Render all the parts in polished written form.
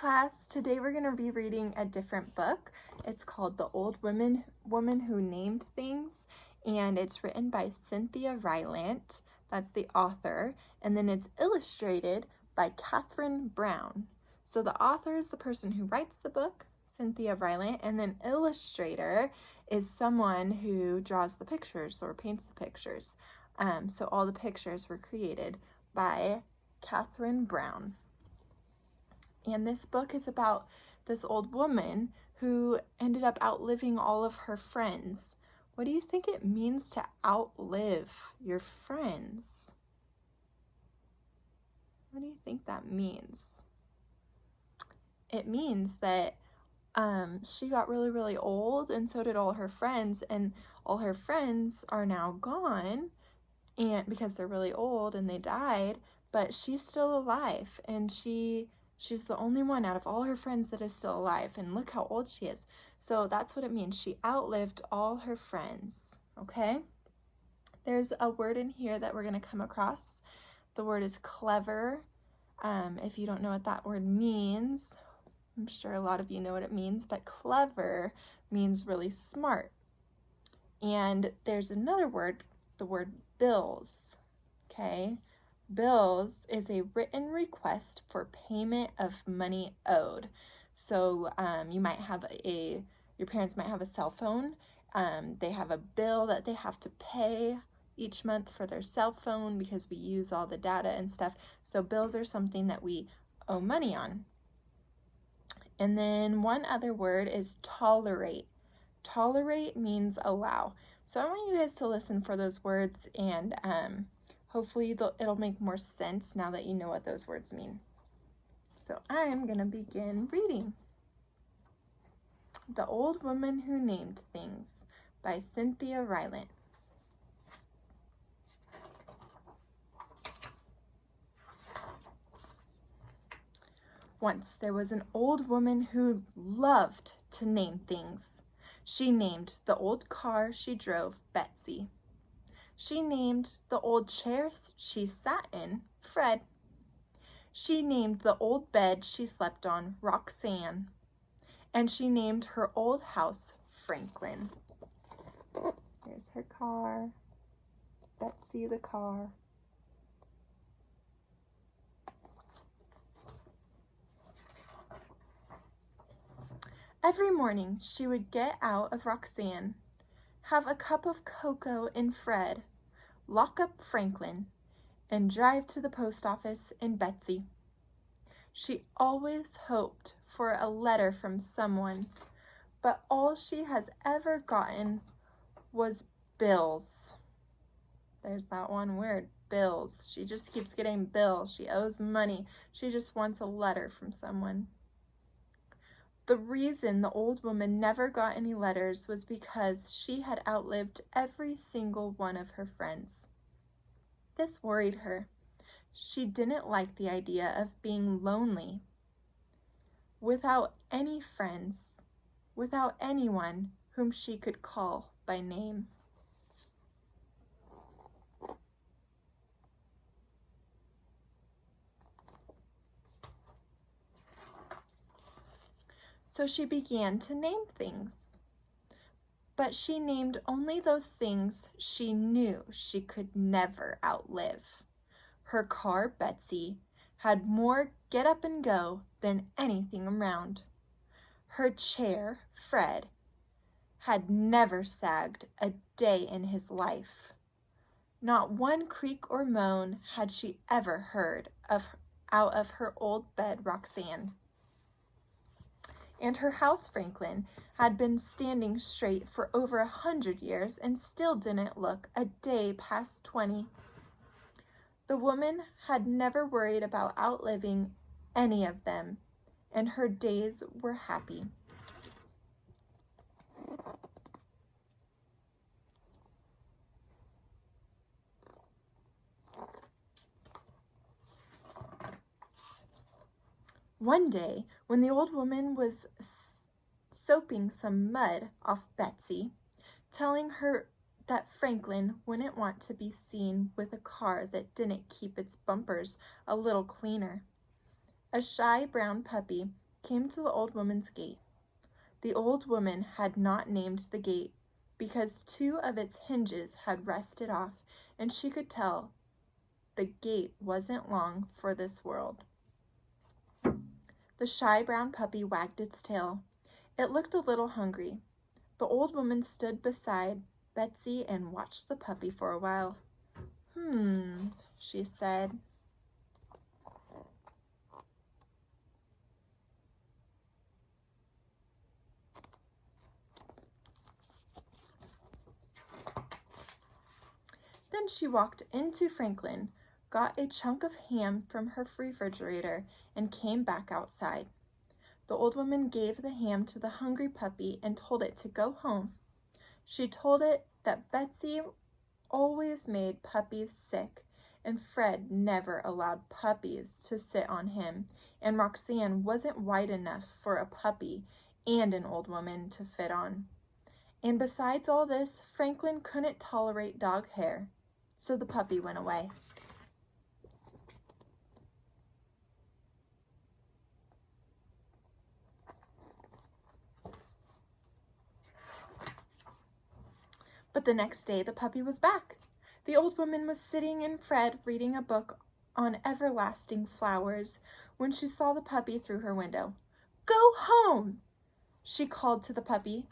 class. Today we're going to be reading a different book. It's called The Old Woman Who Named Things, and it's written by Cynthia Rylant. That's the author, and then it's illustrated by Catherine Brown. So the author is the person who writes the book, Cynthia Rylant, and then illustrator is someone who draws the pictures or paints the pictures. So all the pictures were created by Catherine Brown. And this book is about this old woman who ended up outliving all of her friends. What do you think it means to outlive your friends? What do you think that means? It means that she got really old, and so did all her friends, and all her friends are now gone, and because they're really old and they died, but she's still alive, and she's the only one out of all her friends that is still alive, and look how old she is. So that's what it means. She outlived all her friends, okay? There's a word in here that we're going to come across. The word is clever. If you don't know what that word means, I'm sure a lot of you know what it means, but clever means really smart. And there's another word, the word bills, okay? Bills is a written request for payment of money owed. So you might have your parents might have a cell phone. They have a bill that they have to pay each month for their cell phone because we use all the data and stuff. So bills are something that we owe money on. And then one other word is tolerate. Tolerate means allow. So I want you guys to listen for those words, and hopefully it'll make more sense now that you know what those words mean. So I'm going to begin reading. The Old Woman Who Named Things by Cynthia Rylant. Once there was an old woman who loved to name things. She named the old car she drove Betsy. She named the old chair she sat in Fred. She named the old bed she slept on Roxanne. And she named her old house Franklin. There's her car. Betsy the car. Every morning she would get out of Roxanne, have a cup of cocoa in Fred, lock up Franklin, and drive to the post office in Betsy. She always hoped for a letter from someone, but all she has ever gotten was bills. There's that one word, bills. She just keeps getting bills. She owes money. She just wants a letter from someone. The reason the old woman never got any letters was because she had outlived every single one of her friends. This worried her. She didn't like the idea of being lonely, without any friends, without anyone whom she could call by name. So she began to name things. But she named only those things she knew she could never outlive. Her car, Betsy, had more get up and go than anything around. Her chair, Fred, had never sagged a day in his life. Not one creak or moan had she ever heard out of her old bed, Roxanne. And her house, Franklin, had been standing straight for over 100 years and still didn't look a day past 20. The woman had never worried about outliving any of them, and her days were happy. One day, when the old woman was soaping some mud off Betsy, telling her that Franklin wouldn't want to be seen with a car that didn't keep its bumpers a little cleaner, a shy brown puppy came to the old woman's gate. The old woman had not named the gate because 2 of its hinges had rusted off, and she could tell the gate wasn't long for this world. The shy brown puppy wagged its tail. It looked a little hungry. The old woman stood beside Betsy and watched the puppy for a while. She said. Then she walked into Franklin, got a chunk of ham from her refrigerator, and came back outside. The old woman gave the ham to the hungry puppy and told it to go home. She told it that Betsy always made puppies sick, and Fred never allowed puppies to sit on him, and Roxanne wasn't wide enough for a puppy and an old woman to fit on. And besides all this, Franklin couldn't tolerate dog hair, so the puppy went away. But the next day the puppy was back. The old woman was sitting in Fred reading a book on everlasting flowers when she saw the puppy through her window. "Go home!" she called to the puppy.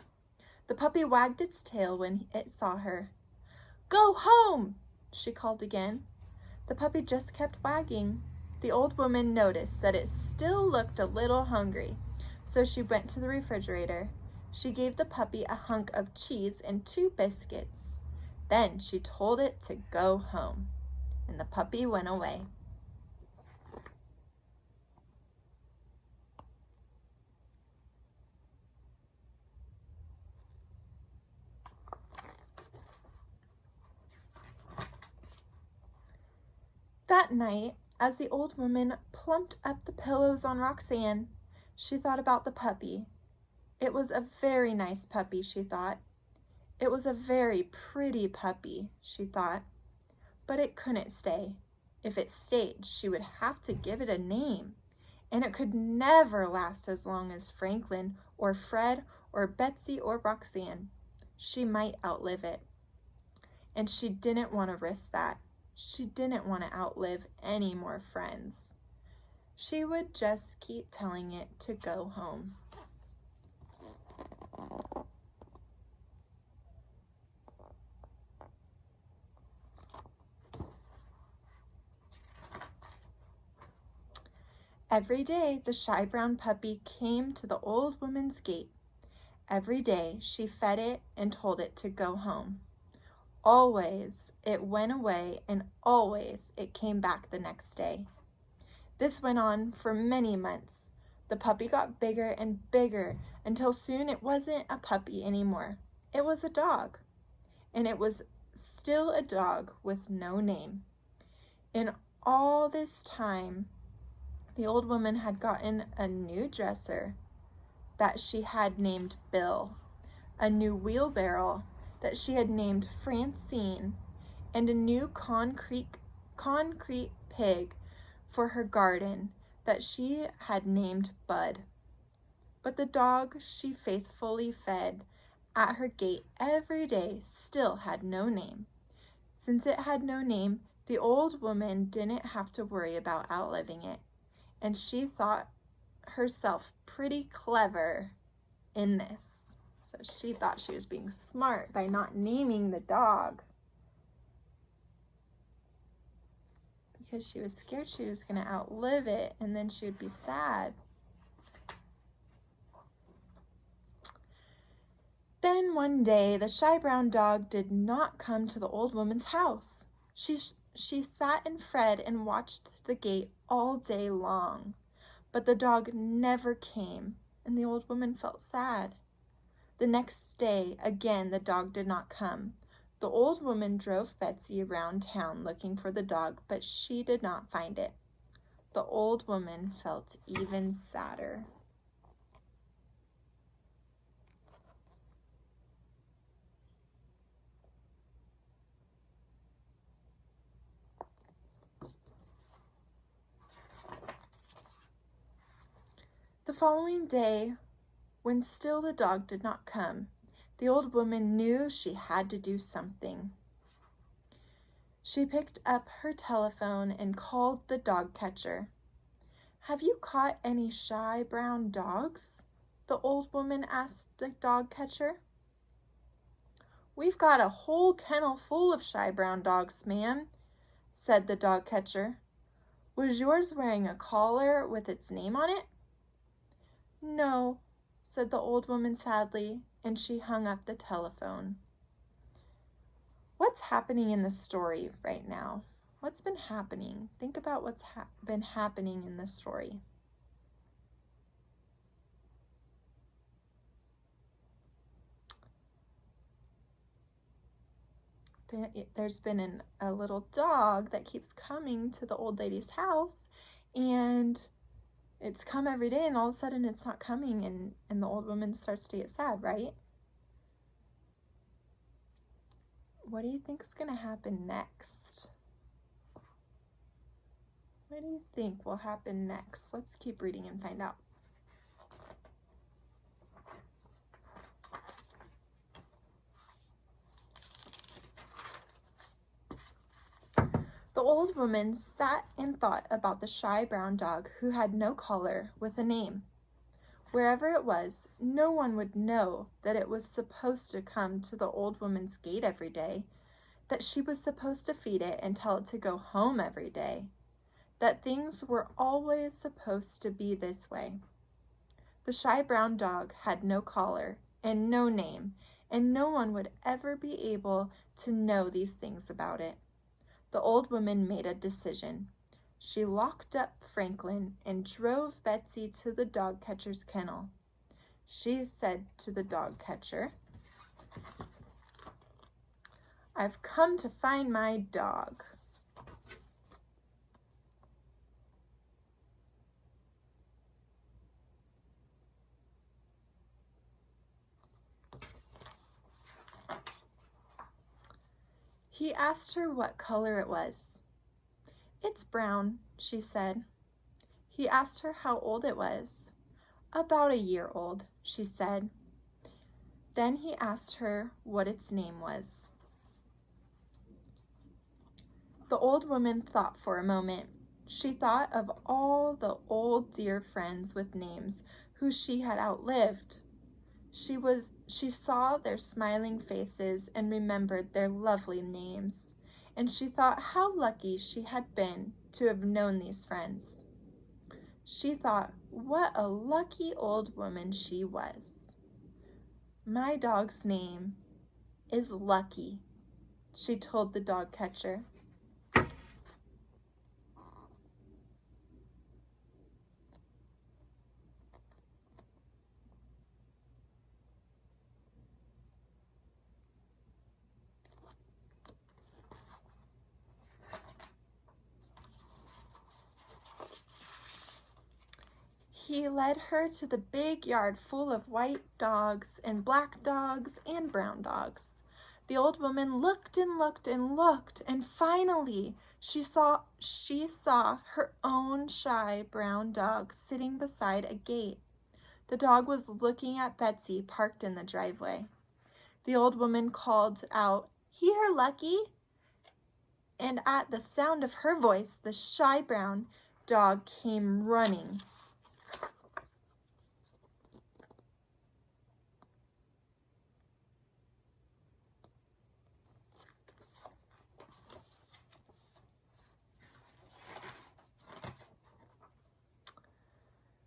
The puppy wagged its tail when it saw her. "Go home!" she called again. The puppy just kept wagging. The old woman noticed that it still looked a little hungry, so she went to the refrigerator. She gave the puppy a hunk of cheese and 2 biscuits. Then she told it to go home, and the puppy went away. That night, as the old woman plumped up the pillows on Roxanne, she thought about the puppy. It was a very nice puppy, she thought. It was a very pretty puppy, she thought. But it couldn't stay. If it stayed, she would have to give it a name, and it could never last as long as Franklin or Fred or Betsy or Roxanne. She might outlive it. And she didn't want to risk that. She didn't want to outlive any more friends. She would just keep telling it to go home. Every day, the shy brown puppy came to the old woman's gate. Every day, she fed it and told it to go home. Always, it went away, and always, it came back the next day. This went on for many months. The puppy got bigger and bigger until soon it wasn't a puppy anymore. It was a dog, and it was still a dog with no name. In all this time, the old woman had gotten a new dresser that she had named Bill, a new wheelbarrow that she had named Francine, and a new concrete pig for her garden that she had named Bud. But the dog she faithfully fed at her gate every day still had no name. Since it had no name, the old woman didn't have to worry about outliving it, and she thought herself pretty clever in this. So she thought she was being smart by not naming the dog, because she was scared she was going to outlive it and then she would be sad. Then one day, the shy brown dog did not come to the old woman's house. She sat and fed and watched the gate all day long, but the dog never came, and the old woman felt sad. The next day, again, the dog did not come. The old woman drove Betsy around town looking for the dog, but she did not find it. The old woman felt even sadder. The The following day, when still the dog did not come, the old woman knew she had to do something. She picked up her telephone and called the dog catcher. "Have you caught any shy brown dogs?" the old woman asked the dog catcher. "We've got a whole kennel full of shy brown dogs, ma'am," said the dog catcher. "Was yours wearing a collar with its name on it?" "No," said the old woman sadly, and she hung up the telephone. What's happening in the story right now? What's been happening? Think about what's been happening in the story. There's been a little dog that keeps coming to the old lady's house, and it's come every day, and all of a sudden it's not coming, and the old woman starts to get sad, right? What do you think is going to happen next? What do you think will happen next? Let's keep reading and find out. The old woman sat and thought about the shy brown dog who had no collar with a name. Wherever it was, no one would know that it was supposed to come to the old woman's gate every day, that she was supposed to feed it and tell it to go home every day, that things were always supposed to be this way. The shy brown dog had no collar and no name, and no one would ever be able to know these things about it. The old woman made a decision. She locked up Franklin and drove Betsy to the dog catcher's kennel. She said to the dog catcher, "I've come to find my dog." He asked her what color it was. "It's brown," she said. He asked her how old it was. "About a year old," she said. Then he asked her what its name was. The old woman thought for a moment. She thought of all the old dear friends with names who she had outlived. She saw their smiling faces and remembered their lovely names, and she thought how lucky she had been to have known these friends. She thought what a lucky old woman she was. "My dog's name is Lucky," she told the dog catcher. He led her to the big yard full of white dogs and black dogs and brown dogs. The old woman looked and looked and looked, and finally she saw her own shy brown dog sitting beside a gate. The dog was looking at Betsy parked in the driveway. The old woman called out, "Here, Lucky!" And at the sound of her voice, the shy brown dog came running.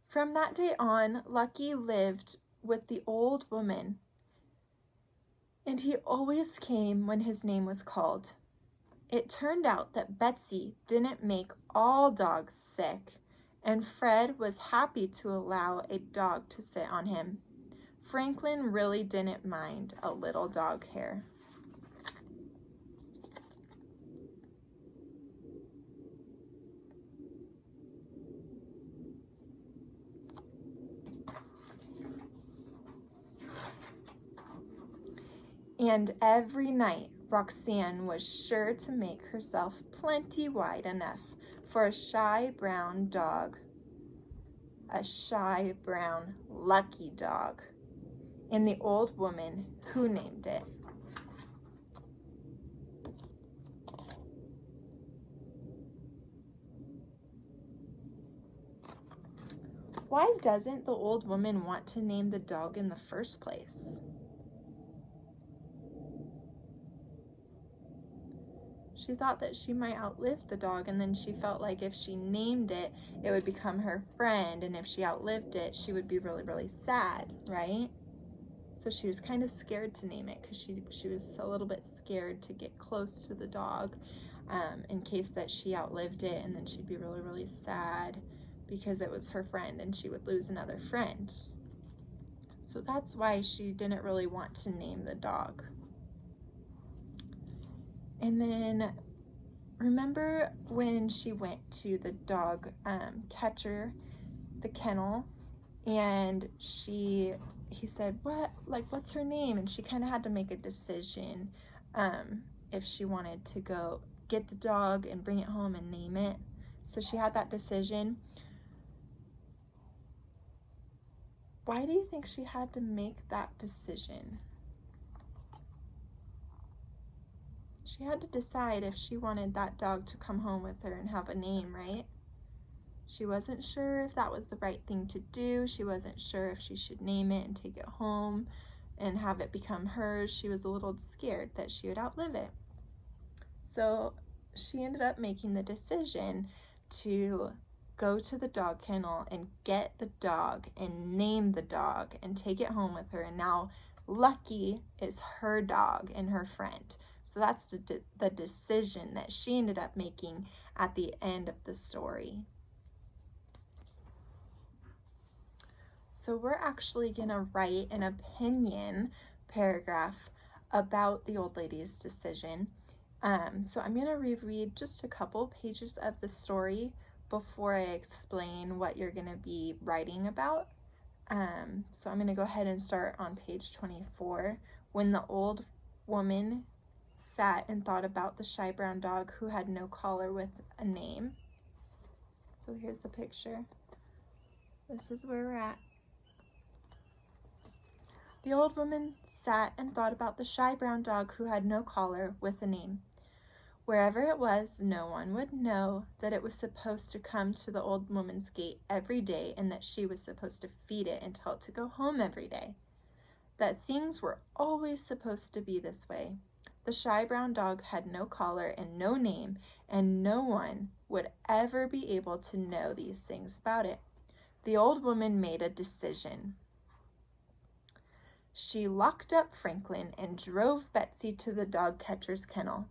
From that day on, Lucky lived with the old woman, and he always came when his name was called. It turned out that Betsy didn't make all dogs sick, and Fred was happy to allow a dog to sit on him. Franklin really didn't mind a little dog hair. And every night, Roxanne was sure to make herself plenty wide enough for a shy brown dog, a shy, brown, lucky dog, and the old woman who named it. Why doesn't the old woman want to name the dog in the first place? She thought that she might outlive the dog, and then she felt like if she named it, it would become her friend, and if she outlived it, she would be really, really sad, right? So she was kind of scared to name it because she was a little bit scared to get close to the dog in case that she outlived it, and then she'd be really, really sad because it was her friend and she would lose another friend. So that's why she didn't really want to name the dog. And then remember when she went to the dog catcher, the kennel, and he said, what's her name? And she kind of had to make a decision if she wanted to go get the dog and bring it home and name it. So she had that decision. Why do you think she had to make that decision? She had to decide if she wanted that dog to come home with her and have a name, right? She wasn't sure if that was the right thing to do. She wasn't sure if she should name it and take it home and have it become hers. She was a little scared that she would outlive it. So she ended up making the decision to go to the dog kennel and get the dog and name the dog and take it home with her. And now Lucky is her dog and her friend. So that's the decision that she ended up making at the end of the story. So we're actually going to write an opinion paragraph about the old lady's decision. So I'm going to reread just a couple pages of the story before I explain what you're going to be writing about. So I'm going to go ahead and start on page 24. When the old woman sat and thought about the shy brown dog who had no collar with a name. So here's the picture. This is where we're at. The old woman sat and thought about the shy brown dog who had no collar with a name. Wherever it was, no one would know that it was supposed to come to the old woman's gate every day and that she was supposed to feed it and tell it to go home every day. That things were always supposed to be this way. The shy brown dog had no collar and no name, and no one would ever be able to know these things about it. The old woman made a decision. She locked up Franklin and drove Betsy to the dog catcher's kennel.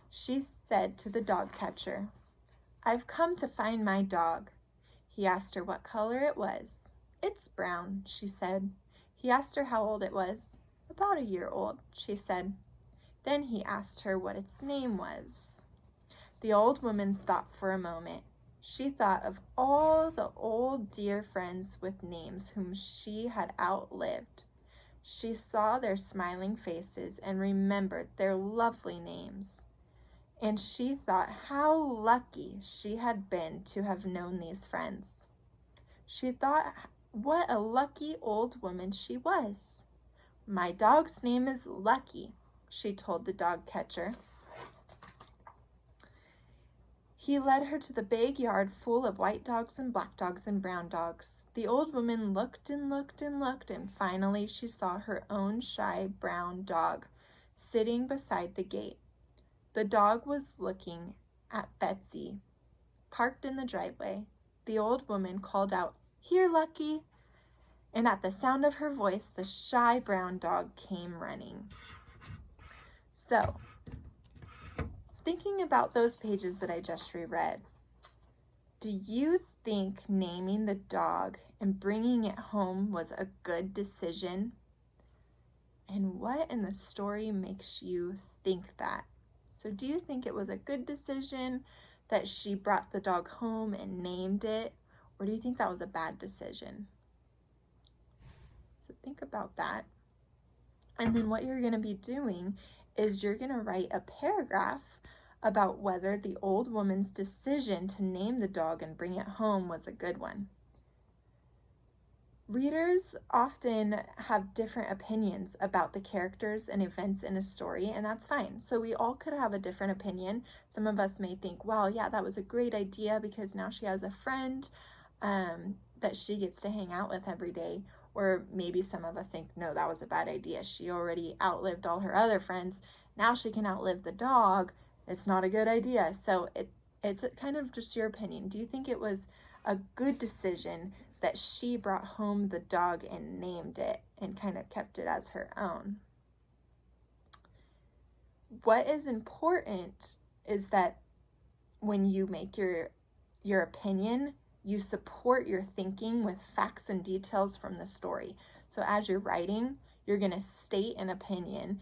She said to the dog catcher, "I've come to find my dog." He asked her what color it was. "It's brown," she said. He asked her how old it was. "About a year old," she said. Then he asked her what its name was. The old woman thought for a moment. She thought of all the old dear friends with names whom she had outlived. She saw their smiling faces and remembered their lovely names. And she thought how lucky she had been to have known these friends. She thought what a lucky old woman she was. "My dog's name is Lucky," she told the dog catcher. He led her to the big yard full of white dogs and black dogs and brown dogs. The old woman looked and looked and looked, and finally she saw her own shy brown dog sitting beside the gate. The dog was looking at Betsy, parked in the driveway. The old woman called out, "Here, Lucky!" And at the sound of her voice, the shy brown dog came running. So, thinking about those pages that I just reread, do you think naming the dog and bringing it home was a good decision? And what in the story makes you think that? So do you think it was a good decision that she brought the dog home and named it? Or do you think that was a bad decision? So think about that. And then what you're going to be doing is you're going to write a paragraph about whether the old woman's decision to name the dog and bring it home was a good one. readers often have different opinions about the characters and events in a story, and that's fine. So we all could have a different opinion. Some of us may think, wow, yeah, that was a great idea because now she has a friend that she gets to hang out with every day. Or maybe some of us think, no, that was a bad idea. She already outlived all her other friends. Now she can outlive the dog. It's not a good idea. So it's kind of just your opinion. Do you think it was a good decision that she brought home the dog and named it and kind of kept it as her own? What is important is that when you make your opinion, you support your thinking with facts and details from the story. So as you're writing, you're going to state an opinion.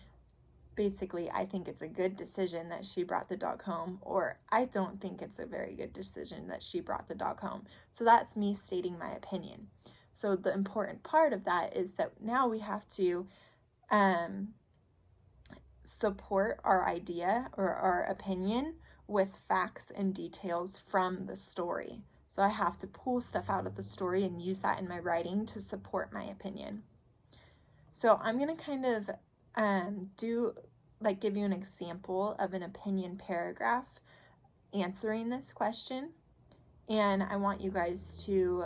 Basically, I think it's a good decision that she brought the dog home, or I don't think it's a very good decision that she brought the dog home. So that's me stating my opinion. So the important part of that is that now we have to support our idea or our opinion with facts and details from the story. So I have to pull stuff out of the story and use that in my writing to support my opinion. So I'm going to kind of give you an example of an opinion paragraph answering this question. And I want you guys to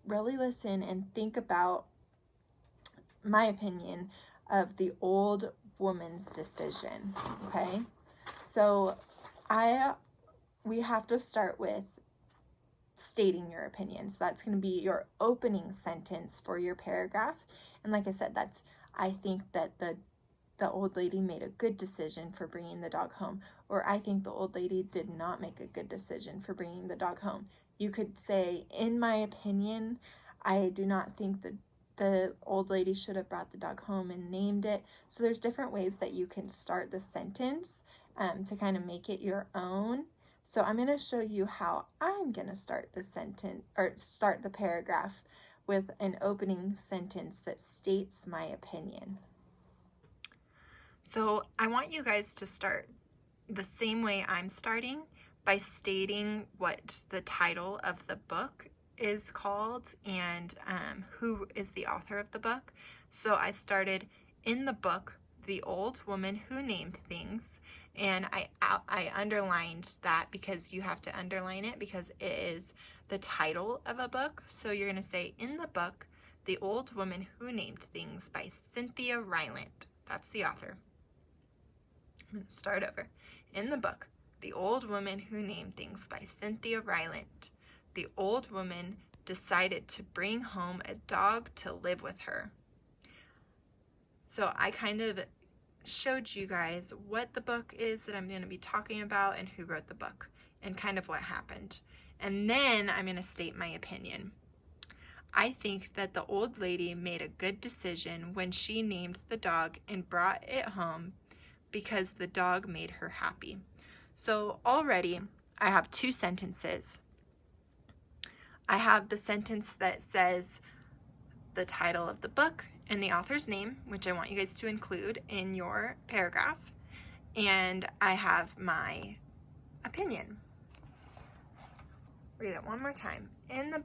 really listen and think about my opinion of the old woman's decision, okay? So we have to start with stating your opinion. So that's going to be your opening sentence for your paragraph. And like I said, I think that the old lady made a good decision for bringing the dog home, or I think the old lady did not make a good decision for bringing the dog home. You could say, in my opinion, I do not think that the old lady should have brought the dog home and named it. So there's different ways that you can start the sentence to kind of make it your own. So I'm going to show you how I'm going to start the sentence, or start the paragraph, with an opening sentence that states my opinion. So I want you guys to start the same way I'm starting, by stating what the title of the book is called and who is the author of the book. So I started, in the book, The Old Woman Who Named Things, and I underlined that because you have to underline it because it is the title of a book. So you're going to say, in the book, The Old Woman Who Named Things by Cynthia Rylant. That's the author. I'm going to start over. In the book, The Old Woman Who Named Things by Cynthia Rylant, the old woman decided to bring home a dog to live with her. So I kind of showed you guys what the book is that I'm going to be talking about and who wrote the book and kind of what happened. And then I'm going to state my opinion. I think that the old lady made a good decision when she named the dog and brought it home because the dog made her happy. So already I have two sentences. I have the sentence that says the title of the book and the author's name, which I want you guys to include in your paragraph. And I have my opinion. Read it one more time. In the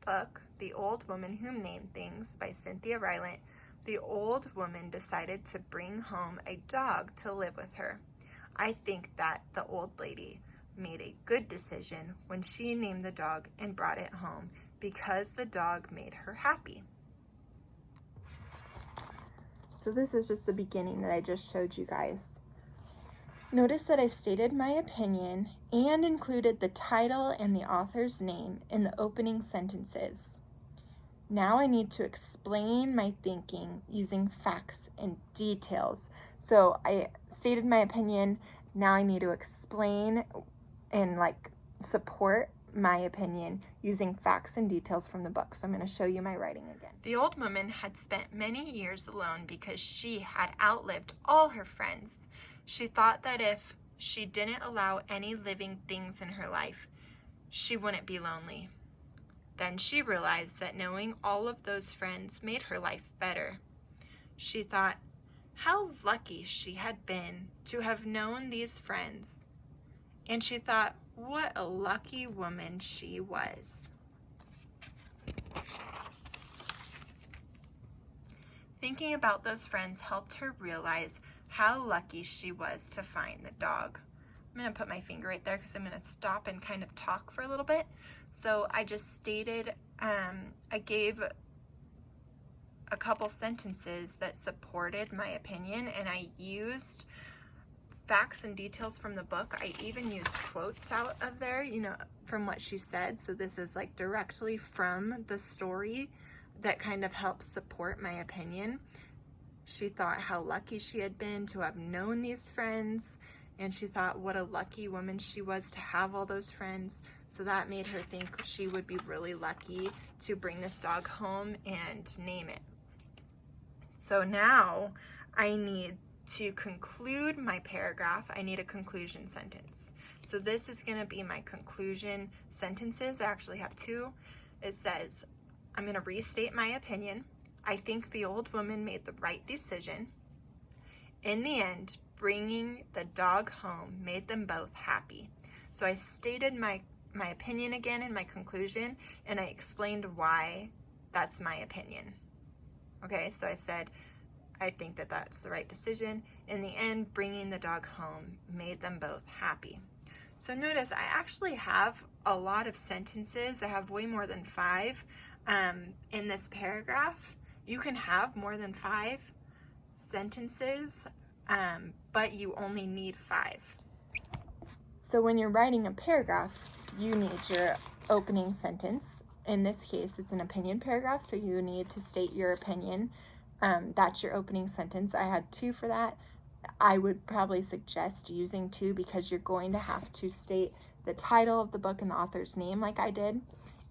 book, The Old Woman Who Named Things by Cynthia Rylant, the old woman decided to bring home a dog to live with her. I think that the old lady made a good decision when she named the dog and brought it home because the dog made her happy. So this is just the beginning that I just showed you guys. Notice that I stated my opinion and included the title and the author's name in the opening sentences. Now I need to explain my thinking using facts and details. So I stated my opinion. Now I need to explain and support my opinion using facts and details from the book. So I'm going to show you my writing again. The old woman had spent many years alone because she had outlived all her friends. She thought that if she didn't allow any living things in her life, she wouldn't be lonely. Then she realized that knowing all of those friends made her life better. She thought how lucky she had been to have known these friends. And she thought what a lucky woman she was. Thinking about those friends helped her realize how lucky she was to find the dog. I'm going to put my finger right there because I'm going to stop and kind of talk for a little bit. So I just stated, I gave a couple sentences that supported my opinion, and I used facts and details from the book. I even used quotes out of there, you know, from what she said. So this is like directly from the story that kind of helps support my opinion. She thought how lucky she had been to have known these friends, and she thought what a lucky woman she was to have all those friends. So that made her think she would be really lucky to bring this dog home and name it. So now I need to conclude my paragraph. I need a conclusion sentence. So this is going to be my conclusion sentences. I actually have two. It says, I'm going to restate my opinion. I think the old woman made the right decision. In the end, bringing the dog home made them both happy. So I stated my opinion again in my conclusion, and I explained why that's my opinion. Okay, so I said, I think that that's the right decision. In the end, bringing the dog home made them both happy. So notice I actually have a lot of sentences. I have way more than 5 in this paragraph. You can have more than 5 sentences, but you only need 5. So when you're writing a paragraph, you need your opening sentence. In this case, it's an opinion paragraph, so you need to state your opinion. That's your opening sentence. I had 2 for that. I would probably suggest using 2 because you're going to have to state the title of the book and the author's name like I did,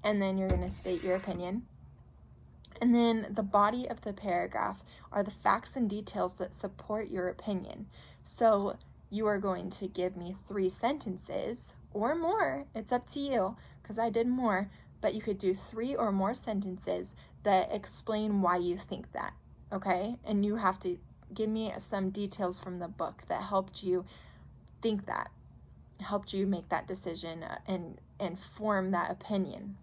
and then you're going to state your opinion. And then the body of the paragraph are the facts and details that support your opinion. So you are going to give me 3 sentences or more. It's up to you because I did more, but you could do 3 or more sentences that explain why you think that, okay? And you have to give me some details from the book that helped you think that, helped you make that decision and form that opinion.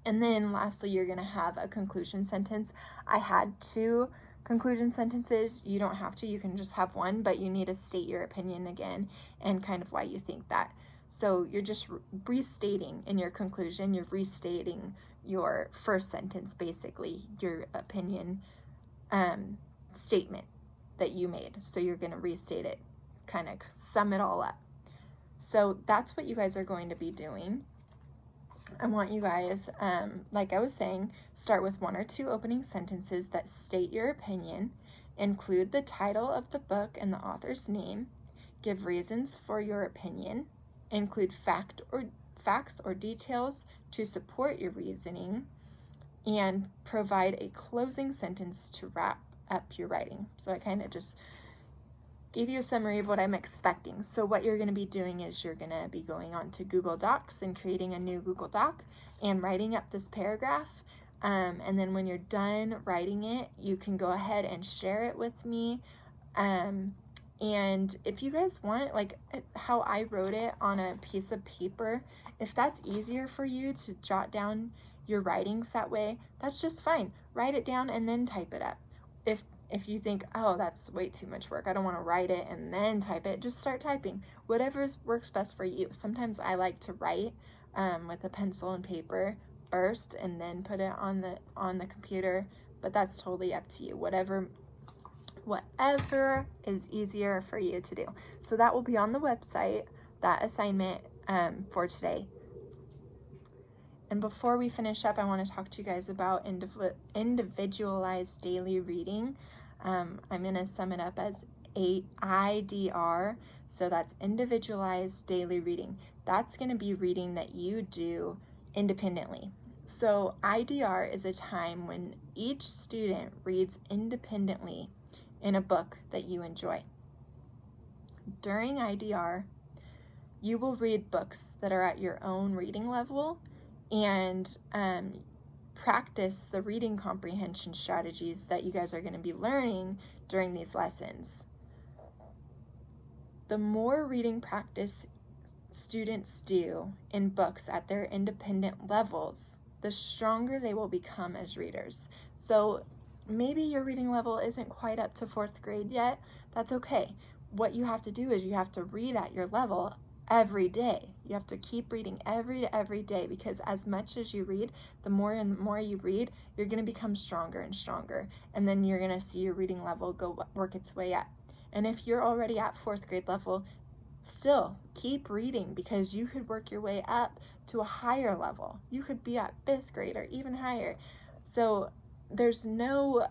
And then lastly, you're going to have a conclusion sentence. I had 2 conclusion sentences. You don't have to, you can just have 1, but you need to state your opinion again and kind of why you think that. So you're just restating in your conclusion, you're restating your first sentence, basically, your opinion statement that you made. So you're going to restate it, kind of sum it all up. So that's what you guys are going to be doing. I want you guys, like I was saying, start with 1 or 2 opening sentences that state your opinion, include the title of the book and the author's name, give reasons for your opinion, include facts or details to support your reasoning, and provide a closing sentence to wrap up your writing. So I kind of just gave you a summary of what I'm expecting. So what you're going to be doing is you're going to be going on to Google Docs and creating a new Google Doc and writing up this paragraph. And then when you're done writing it, you can go ahead and share it with me. And if you guys want, like how I wrote it on a piece of paper, if that's easier for you to jot down your writings that way, that's just fine. Write it down and then type it up. If you think, oh, that's way too much work, I don't want to write it and then type it, just start typing. Whatever works best for you. Sometimes I like to write with a pencil and paper first and then put it on the computer, but that's totally up to you. Whatever is easier for you to do. So that will be on the website, that assignment for today. And before we finish up, I want to talk to you guys about individualized daily reading. I'm going to sum it up as IDR. So that's individualized daily reading. That's going to be reading that you do independently. So IDR is a time when each student reads independently in a book that you enjoy. During IDR, you will read books that are at your own reading level and practice the reading comprehension strategies that you guys are going to be learning during these lessons. The more reading practice students do in books at their independent levels, the stronger they will become as readers. So maybe your reading level isn't quite up to 4th grade yet. That's okay. What you have to do is you have to read at your level every day. You have to keep reading every day, because as much as you read, the more and more you read, you're going to become stronger and stronger, and then you're going to see your reading level work its way up. And if you're already at 4th grade level, still keep reading, because you could work your way up to a higher level. You could be at 5th grade or even higher. So there's no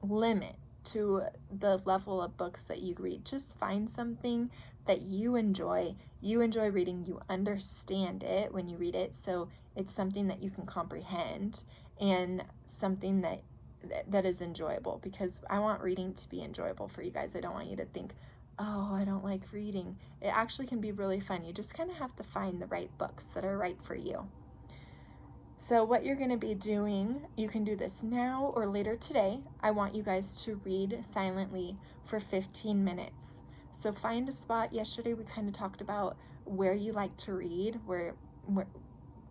limit to the level of books that you read. Just find something that you enjoy. You enjoy reading, you understand it when you read it, so it's something that you can comprehend, and something that is enjoyable, because I want reading to be enjoyable for you guys. I don't want you to think, oh, I don't like reading. It actually can be really fun. You just kind of have to find the right books that are right for you. So what you're going to be doing, you can do this now or later today. I want you guys to read silently for 15 minutes. So find a spot. Yesterday we kind of talked about where you like to read,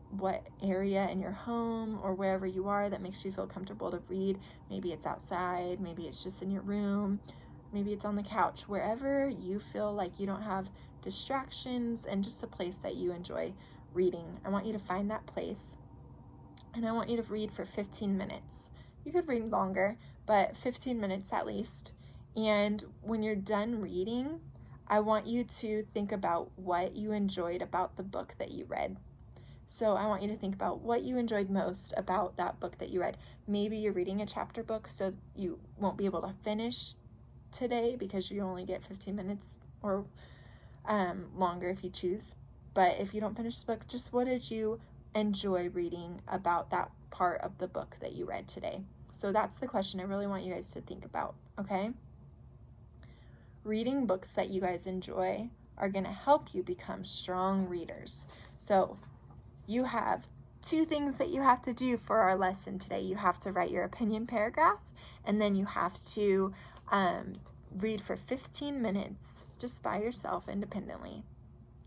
what area in your home or wherever you are that makes you feel comfortable to read. Maybe it's outside, maybe it's just in your room, maybe it's on the couch, wherever you feel like you don't have distractions and just a place that you enjoy reading. I want you to find that place, and I want you to read for 15 minutes. You could read longer, but 15 minutes at least. And when you're done reading, I want you to think about what you enjoyed about the book that you read. So I want you to think about what you enjoyed most about that book that you read. Maybe you're reading a chapter book, so you won't be able to finish today because you only get 15 minutes or longer if you choose. But if you don't finish the book, just what did you enjoy reading about that part of the book that you read today? So that's the question I really want you guys to think about, okay? Reading books that you guys enjoy are going to help you become strong readers. So you have 2 things that you have to do for our lesson today. You have to write your opinion paragraph, and then you have to read for 15 minutes just by yourself independently.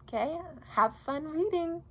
Okay? Have fun reading.